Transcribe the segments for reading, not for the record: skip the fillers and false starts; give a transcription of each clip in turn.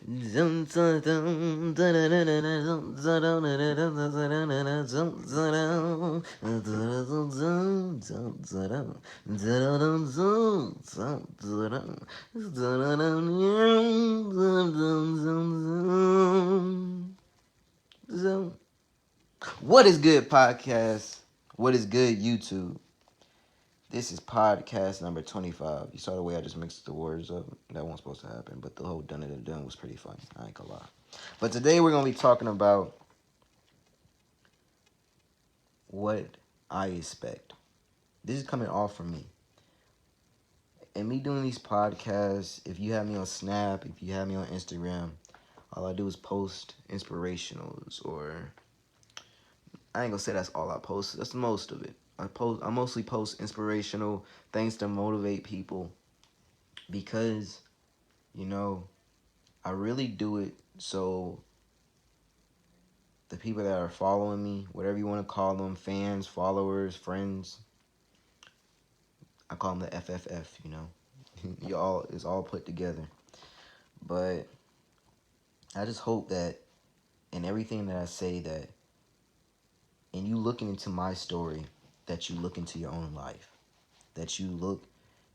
What is good, podcast? What is good, YouTube? This is podcast number 25. You saw the way I just mixed the words up? That wasn't supposed to happen, but the whole done it and done was pretty funny. I ain't gonna lie. But today we're gonna be talking about what I expect. This is coming off from me. And me doing these podcasts, if you have me on Snap, if you have me on Instagram, all I do is post inspirationals, or I ain't gonna say that's all I post. That's most of it. I mostly post inspirational things to motivate people because, you know, I really do it so the people that are following me, whatever you want to call them, fans, followers, friends, I call them the FFF, you know. It's all put together. But I just hope that in everything that I say, that in you looking into my story, that you look into your own life. That you look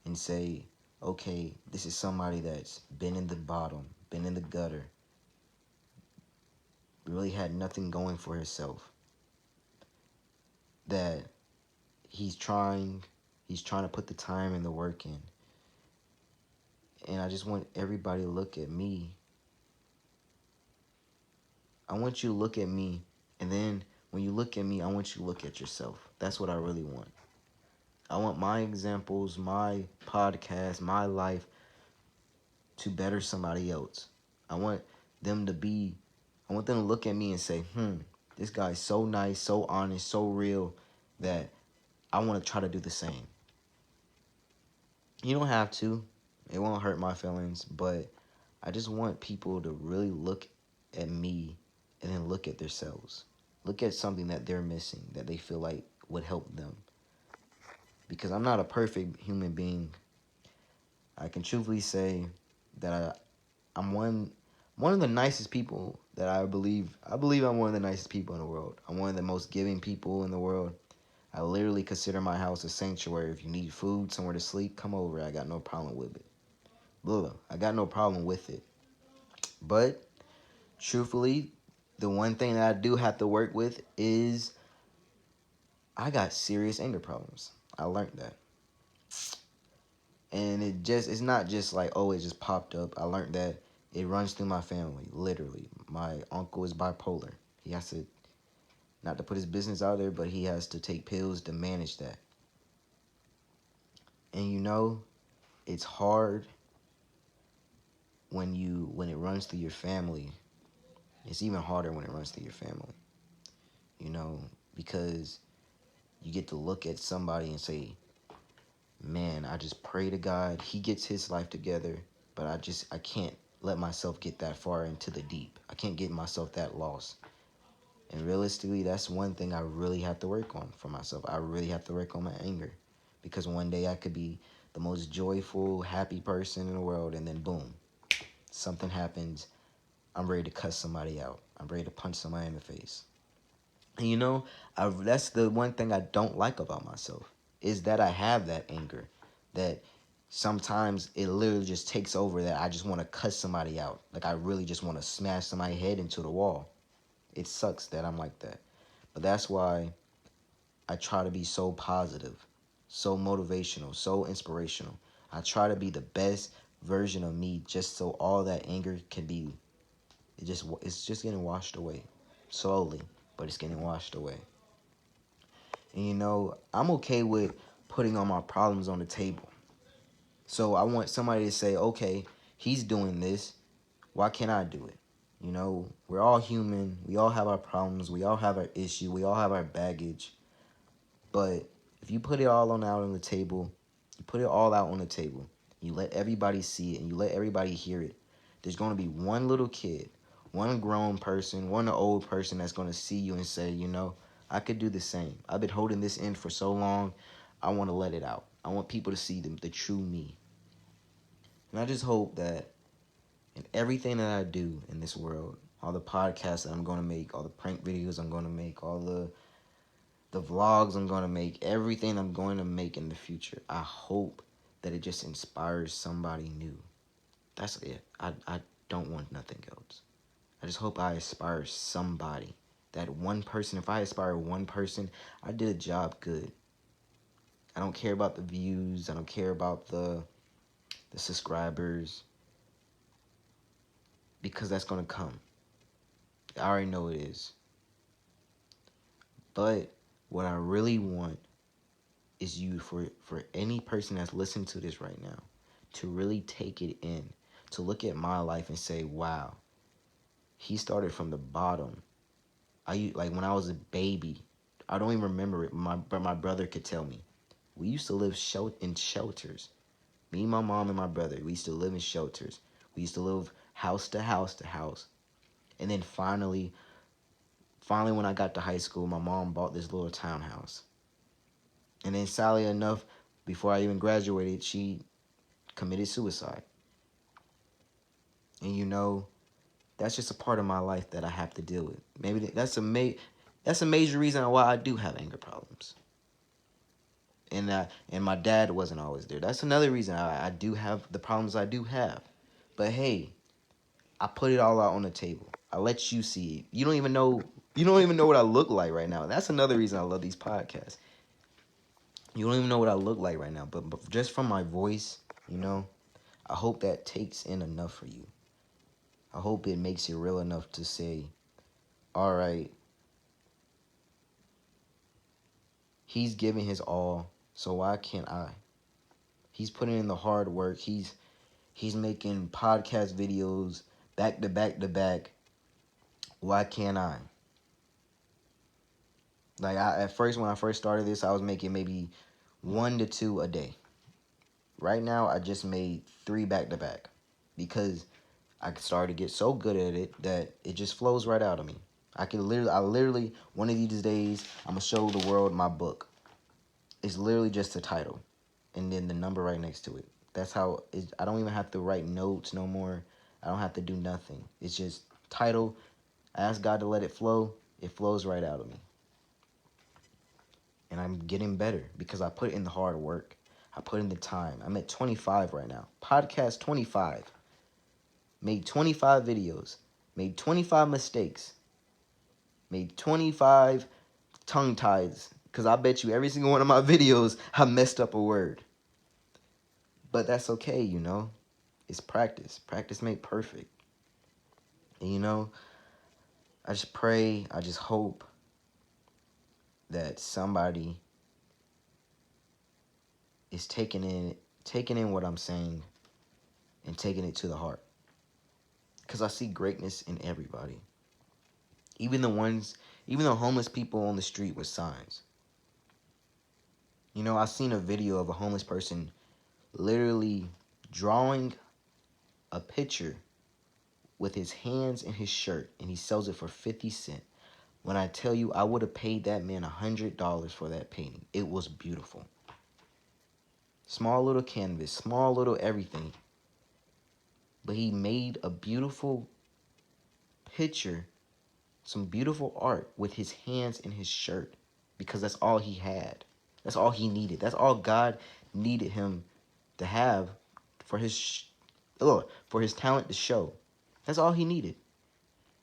and say, okay, this is somebody that's been in the bottom, been in the gutter, really had nothing going for himself. That he's trying to put the time and the work in. And I just want everybody to look at me. I want you to look at me, and then when you look at me, I want you to look at yourself. That's what I really want. I want my examples, my podcast, my life to better somebody else. I want them to look at me and say, this guy's so nice, so honest, so real, that I want to try to do the same. You don't have to. It won't hurt my feelings, but I just want people to really look at me and then look at themselves. Look at something that they're missing, that they feel like would help them. Because I'm not a perfect human being. I can truthfully say that I'm one of the nicest people that I believe I'm one of the nicest people in the world. I'm one of the most giving people in the world. I literally consider my house a sanctuary. If you need food, somewhere to sleep, come over. I got no problem with it. I got no problem with it. But truthfully, the one thing that I do have to work with is I got serious anger problems. I learned that. And it's not just like, oh, it just popped up. I learned that it runs through my family, literally. My uncle is bipolar. He has to, not to put his business out there, but he has to take pills to manage that. And you know, it's hard when it runs through your family. It's even harder when it runs through your family. You know, because you get to look at somebody and say, man, I just pray to God he gets his life together, but I can't let myself get that far into the deep. I can't get myself that lost. And realistically, that's one thing I really have to work on for myself. I really have to work on my anger, because one day I could be the most joyful, happy person in the world, and then boom, something happens. I'm ready to cuss somebody out. I'm ready to punch somebody in the face. And you know, that's the one thing I don't like about myself, is that I have that anger, that sometimes it literally just takes over, that I just want to cuss somebody out. Like I really just want to smash somebody's head into the wall. It sucks that I'm like that. But that's why I try to be so positive, so motivational, so inspirational. I try to be the best version of me, just so all that anger can be, it's just getting washed away. Slowly, but it's getting washed away. And you know, I'm okay with putting all my problems on the table. So I want somebody to say, okay, he's doing this. Why can't I do it? You know, we're all human. We all have our problems. We all have our issue. We all have our baggage. But if you put it all out on the table, you put it all out on the table, you let everybody see it and you let everybody hear it, there's going to be one little kid, one grown person, one old person that's going to see you and say, you know, I could do the same. I've been holding this in for so long. I want to let it out. I want people to see the true me. And I just hope that And everything that I do in this world, all the podcasts that I'm going to make, all the prank videos I'm going to make, all the vlogs I'm going to make, everything I'm going to make in the future, I hope that it just inspires somebody new. That's it. I don't want nothing else. I just hope I inspire somebody. That one person, if I inspire one person, I did a job good. I don't care about the views. I don't care about the subscribers, because that's going to come. I already know it is. But what I really want is you, for any person that's listening to this right now, to really take it in, to look at my life and say, wow, he started from the bottom. Like when I was a baby, I don't even remember it, but my brother could tell me. We used to live in shelters. Me, my mom, and my brother, we used to live in shelters. We used to live house to house to house. And then finally when I got to high school, my mom bought this little townhouse. And then sadly enough, before I even graduated, she committed suicide. And that's just a part of my life that I have to deal with. Maybe that's a major reason why I do have anger problems. And my dad wasn't always there. That's another reason I do have the problems I do have. But hey, I put it all out on the table. I let you see it. You don't even know what I look like right now. That's another reason I love these podcasts. You don't even know what I look like right now. But just from my voice, I hope that takes in enough for you. I hope it makes it real enough to say, all right, he's giving his all, so why can't I? He's putting in the hard work. He's making podcast videos back to back to back. Why can't I? Like at first, when I first started this, I was making maybe 1 to 2 a day. Right now, I just made 3 back to back because I started to get so good at it that it just flows right out of me. I literally, one of these days, I'm gonna show the world my book. It's literally just a title, and then the number right next to it. That's how I don't even have to write notes no more. I don't have to do nothing. It's just title. I ask God to let it flow. It flows right out of me. And I'm getting better because I put in the hard work. I put in the time. I'm at 25 right now. Podcast 25. Made 25 videos. Made 25 mistakes. Made 25 tongue ties. Because I bet you every single one of my videos, I messed up a word. But that's okay, It's practice. Practice make perfect. And I just pray, I just hope that somebody is taking in what I'm saying and taking it to the heart. Because I see greatness in everybody. Even the homeless people on the street with signs. I seen a video of a homeless person literally drawing a picture with his hands in his shirt, and he sells it for 50 cents. When I tell you, I would have paid that man $100 for that painting. It was beautiful. Small little canvas, small little everything. But he made a beautiful picture, some beautiful art with his hands in his shirt, because that's all he had. That's all he needed. That's all God needed him to have for his talent to show. That's all he needed.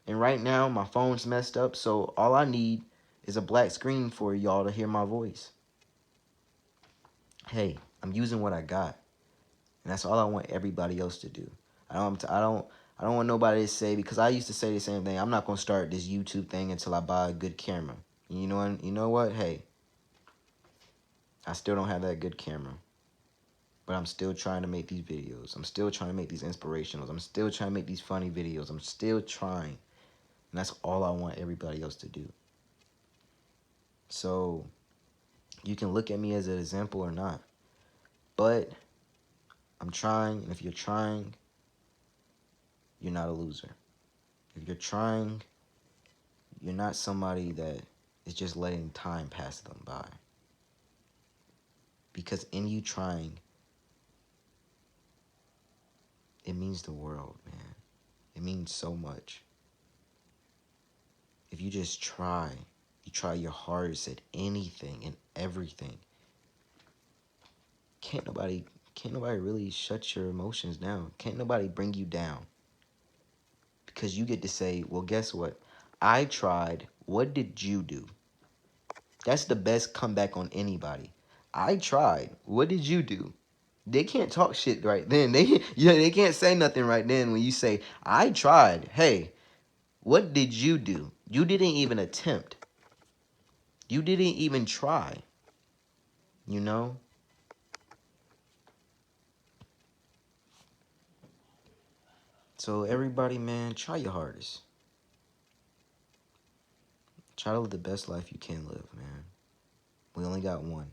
And right now, my phone's messed up, so all I need is a black screen for y'all to hear my voice. Hey, I'm using what I got, and that's all I want everybody else to do. I don't want nobody to say, because I used to say the same thing. I'm not gonna start this YouTube thing until I buy a good camera. You know what? Hey, I still don't have that good camera. But I'm still trying to make these videos. I'm still trying to make these inspirationals. I'm still trying to make these funny videos. I'm still trying. And that's all I want everybody else to do. So you can look at me as an example or not. But I'm trying. And if you're trying, you're not a loser. If you're trying, you're not somebody that is just letting time pass them by. Because in you trying, it means the world, man. It means so much. If you just try, you try your hardest at anything and everything, can't nobody can't nobody really shut your emotions down. Can't nobody bring you down. Because you get to say, well, guess what? I tried. What did you do? That's the best comeback on anybody. I tried. What did you do? They can't talk shit right then. They can't say nothing right then when you say, I tried. Hey, what did you do? You didn't even attempt. You didn't even try. You know? So everybody, man, try your hardest. Try to live the best life you can live, man. We only got one.